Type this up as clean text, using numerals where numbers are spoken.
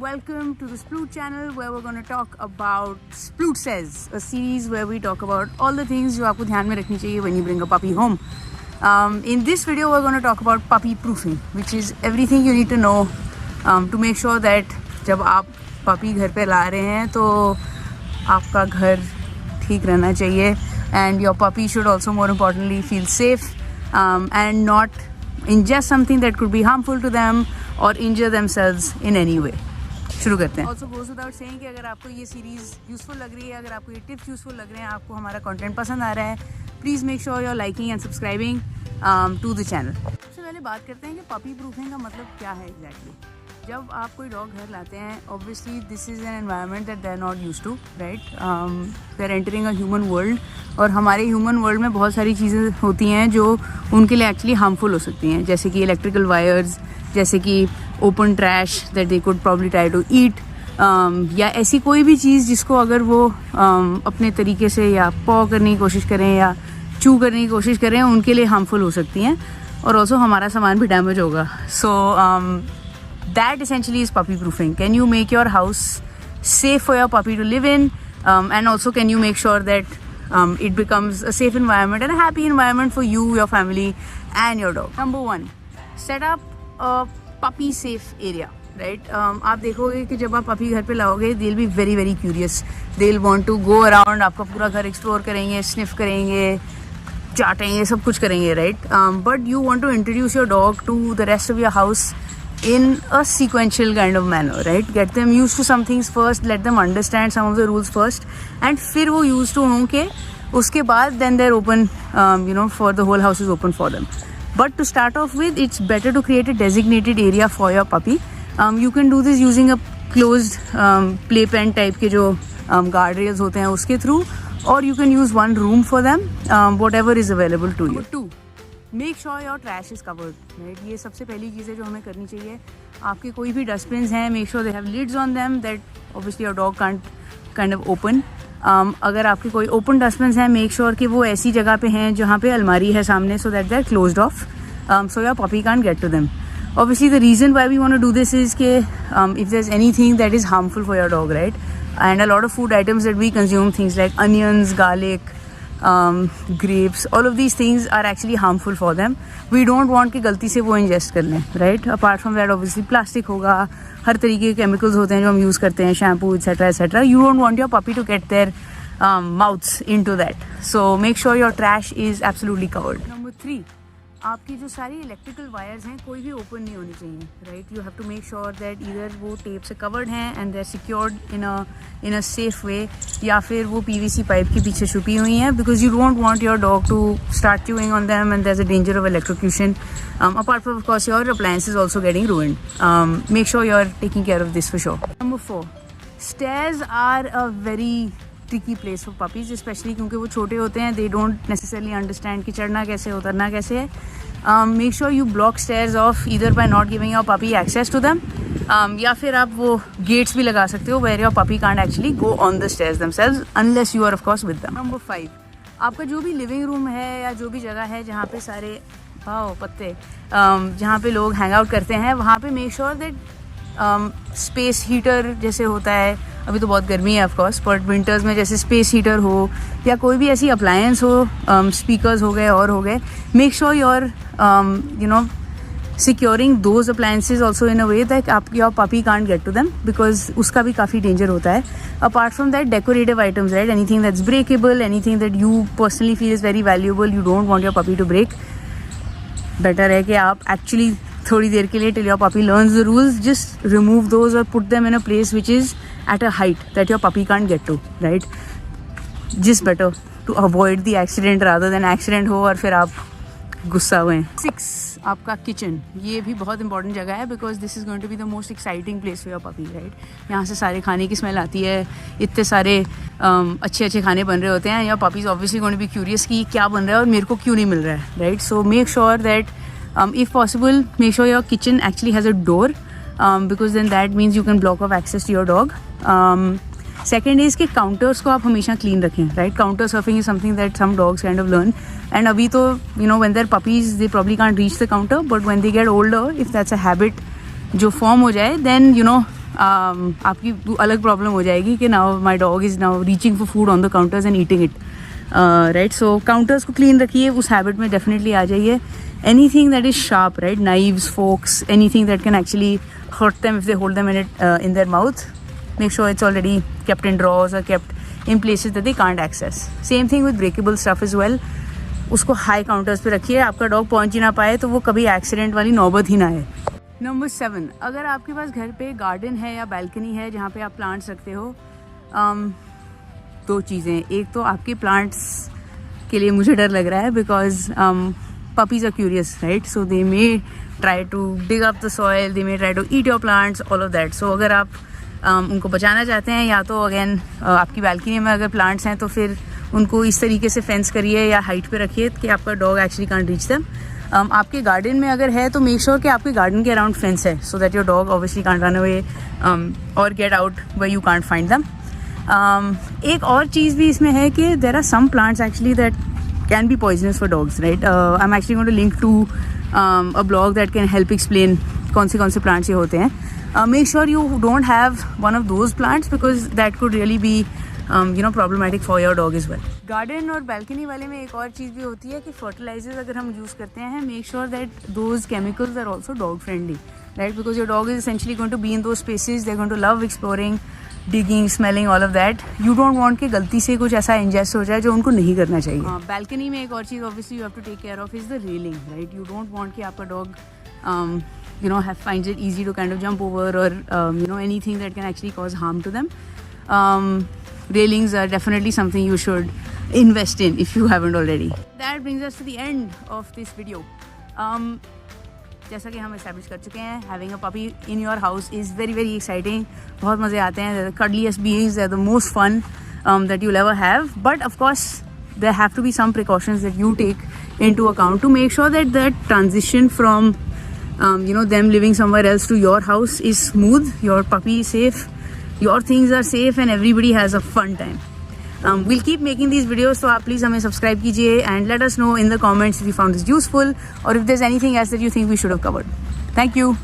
welcome to the Sploot channel where we're going to talk about Sploot Says, a series where we talk about all the things जो आपको ध्यान में रखनी चाहिए when you bring a puppy home. In this video we're going to talk about puppy proofing, which is everything you need to know to make sure that जब आप puppy घर पे ला रहे हैं तो आपका घर ठीक रहना चाहिए, and your puppy should also more importantly feel safe and not ingest something that could be harmful to them or injure themselves in any way. शुरू करते हैं. Also goes without saying कि अगर आपको ये सीरीज़ यूज़फुल लग रही है, अगर आपको ये टिप्स यूज़फुल लग रहे हैं, आपको हमारा कंटेंट पसंद आ रहा है, please make sure you are liking and subscribing to the channel. सबसे पहले बात करते हैं कि पपी प्रूफिंग का मतलब क्या है एग्जैक्टली. जब आप कोई डॉग घर लाते हैं, obviously this is an environment that they are not used to, right. They are entering a human world, और हमारे ह्यूमन वर्ल्ड में बहुत सारी चीज़ें होती हैं जो उनके लिए एक्चुअली हार्मफुल हो सकती हैं, जैसे कि इलेक्ट्रिकल वायर्स, जैसे कि open trash that they could probably try to eat, या ऐसी कोई भी चीज़ जिसको अगर वो अपने तरीके से या पॉ करने की कोशिश करें या चू करने की कोशिश करें, उनके लिए हार्मफुल हो सकती हैं, और ऑल्सो हमारा सामान भी डैमेज होगा. सो that essentially is puppy proofing. Can you make your house safe for your puppy to live in, and also can you make sure that it becomes a safe environment and a happy environment for you, your family and your dog. Number 1, set up a puppy safe area, right. आप देखोगे कि जब आप puppy घर पे लाओगे, they'll be very very curious. They'll want to go around, आपका पूरा घर एक्सप्लोर करेंगे, स्निफ करेंगे, चाटेंगे, सब कुछ करेंगे, right. But you want to introduce your dog to the rest of your house in a sequential kind of manner, right. Get them used to some things first, let them understand some of the rules first, and फिर वो used to हों के उसके बाद then they're open, for the whole house is open for them. But to start off with, it's better to create a designated area for your puppy. You can do this using a closed playpen type के जो guard rails होते हैं उसके through, or you can use one room for them, whatever is available to you. 2, make sure your trash is covered, right. ये सबसे पहली चीज़ है जो हमें करनी चाहिए. आपके कोई भी डस्टबिन हैं, make sure they have lids on them that obviously your dog can't kind of open. अगर आपके कोई ओपन डस्टबिन हैं, मेक श्योर कि वो ऐसी जगह पे हैं जहाँ पे अलमारी है सामने, so that they are closed off, so your puppy can't get to them. Obviously the reason why we want to do this is कि if there's anything that is harmful for your dog, right, and a lot of food items that we consume, things like onions, garlic, grapes, all of these things are actually harmful for them. We don't want कि गलती से वो ingest कर लें, right. Apart from that obviously plastic होगा, हर तरीके के chemicals होते हैं जो हम use करते हैं, shampoo etc etc. You don't want your puppy to get their mouths into that. So make sure your trash is absolutely covered. Number 3, आपकी जो सारी इलेक्ट्रिकल वायर्स हैं कोई भी ओपन नहीं होनी चाहिए, right. You have to make sure that इधर वो टेप से कवर्ड हैं and they are secured in a safe way, या फिर वो पीवीसी पाइप के पीछे छुपी हुई हैं, because you don't want your dog to start chewing on them and there is a danger of electrocution. Apart from of course your appliances also getting ruined. Make sure you are taking care of this for sure. Number 4, stairs are a very tricky place for puppies, specially क्योंकि वो छोटे होते हैं. They don't necessarily understand कि चढ़ना कैसे है, उतरना कैसे है. Make sure you block stairs off either by not giving your puppy access to them, या फिर आप वो गेट्स भी लगा सकते हो where your puppy can't actually go on the stairs themselves unless you are of course with them. Number 5, आपका जो भी लिविंग रूम है या जो भी जगह है जहाँ पे सारे पत्ते जहाँ पे लोग हैंग आउट करते हैं, वहाँ पे make sure that space heater जैसे होता है, अभी तो बहुत गर्मी है ऑफ कोर्स, बट विंटर्स में जैसे स्पेस हीटर हो या कोई भी ऐसी अप्लायंस हो, स्पीकर्स हो गए और हो गए, make sure your securing those appliances also in a way that आप your puppy can't get to them, because उसका भी काफ़ी डेंजर होता है. Apart from that decorative items, right, anything that's breakable, anything that you personally feel is very valuable, you don't want your puppy to break. Better है कि आप actually थोड़ी देर के लिए till your puppy learns the rules, just remove those और put them in a place which is at a height that your puppy can't get to, right. Just better to avoid the accident rather than accident हो और फिर आप गुस्सा हुए. 6, आपका kitchen. ये भी बहुत इंपॉर्टेंट जगह है, because this is going to be the most exciting place for your puppy, right. यहाँ से सारे खाने की स्मेल आती है, इतने सारे अच्छे अच्छे खाने बन रहे होते हैं. Your puppy is obviously going to be curious कि क्या बन रहा है और मेरे को क्यों नहीं मिल रहा है, right. So make sure that if possible, make sure your kitchen actually has a door, because then that means you can block off access to your dog. Second is कि counters को आप हमेशा clean रखें, right. Counter surfing is something that some dogs kind of learn, and अभी तो when they're puppies they probably can't reach the counter, but when they get older, if that's a habit जो form हो जाए, then आपकी अलग problem हो जाएगी कि now my dog is now reaching for food on the counters and eating it, right. So counters को clean रखिए, उस हैबिट में डेफिनेटली आ जाइए. Anything that is sharp, right, knives, forks, anything that can actually hurt them if they hold them in their mouth, make sure it's already kept in drawers or kept in places that they can't access. Same thing with breakable stuff as well. उसको high counters पे रखिए, आपका dog पहुंच ही ना पाए तो वो कभी एक्सीडेंट वाली नौबत ही ना है. नंबर 7, अगर आपके पास घर पे गार्डन है या बैल्कनी है जहाँ पे आप प्लांट्स रखते हो, 2 चीज़ें. एक तो आपके प्लांट्स के लिए मुझे डर लग रहा है because puppies are curious, right? So they may try to dig up the soil, they may try to eat your plants, all of that. So अगर आप उनको बचाना चाहते हैं, या तो अगेन आपकी बालकनी में अगर प्लांट्स हैं तो फिर उनको इस तरीके से फेंस करिए या हाइट पे रखिए कि आपका dog actually can't reach them. आपके गार्डन में अगर है तो मेक श्योर कि आपके गार्डन के अराउंड फेंस है, so that your dog obviously can't run away और get out where you can't find them. एक और चीज़ भी इसमें है कि there are some plants actually that can be poisonous for dogs, right? I'm actually going to link to a blog that can help explain कौन से plants ये होते हैं. Make sure you don't have one of those plants because that could really be problematic for your dog as well. Garden और balcony वाले में एक और चीज़ भी होती है कि fertilizers अगर हम use करते हैं, make sure that those chemicals are also dog friendly, right? Because your dog is essentially going to be in those spaces, they're going to love exploring, digging, smelling, all of that. You don't want कि गलती से कुछ ऐसा ingest हो जाए जो उनको नहीं करना चाहिए. Balcony में एक और चीज़ obviously you have to take care of is the railing, right? You don't want कि आपका dog finds it easy to kind of jump over or anything that can actually cause harm to them. Railings are definitely something you should invest in if you haven't already. That brings us to the end of this video. जैसा कि हम establish कर चुके हैं, having a puppy in your house is very very exciting. बहुत मज़े आते हैं. cuddliest beings, they're the most fun that you'll ever have. But of course, there have to be some precautions that you take into account to make sure that that transition from them living somewhere else to your house is smooth, your puppy is safe, your things are safe, and everybody has a fun time. We'll keep making these videos, so आप please हमें subscribe कीजिए and let us know in the comments if you found this useful or if there's anything else that you think we should have covered. Thank you.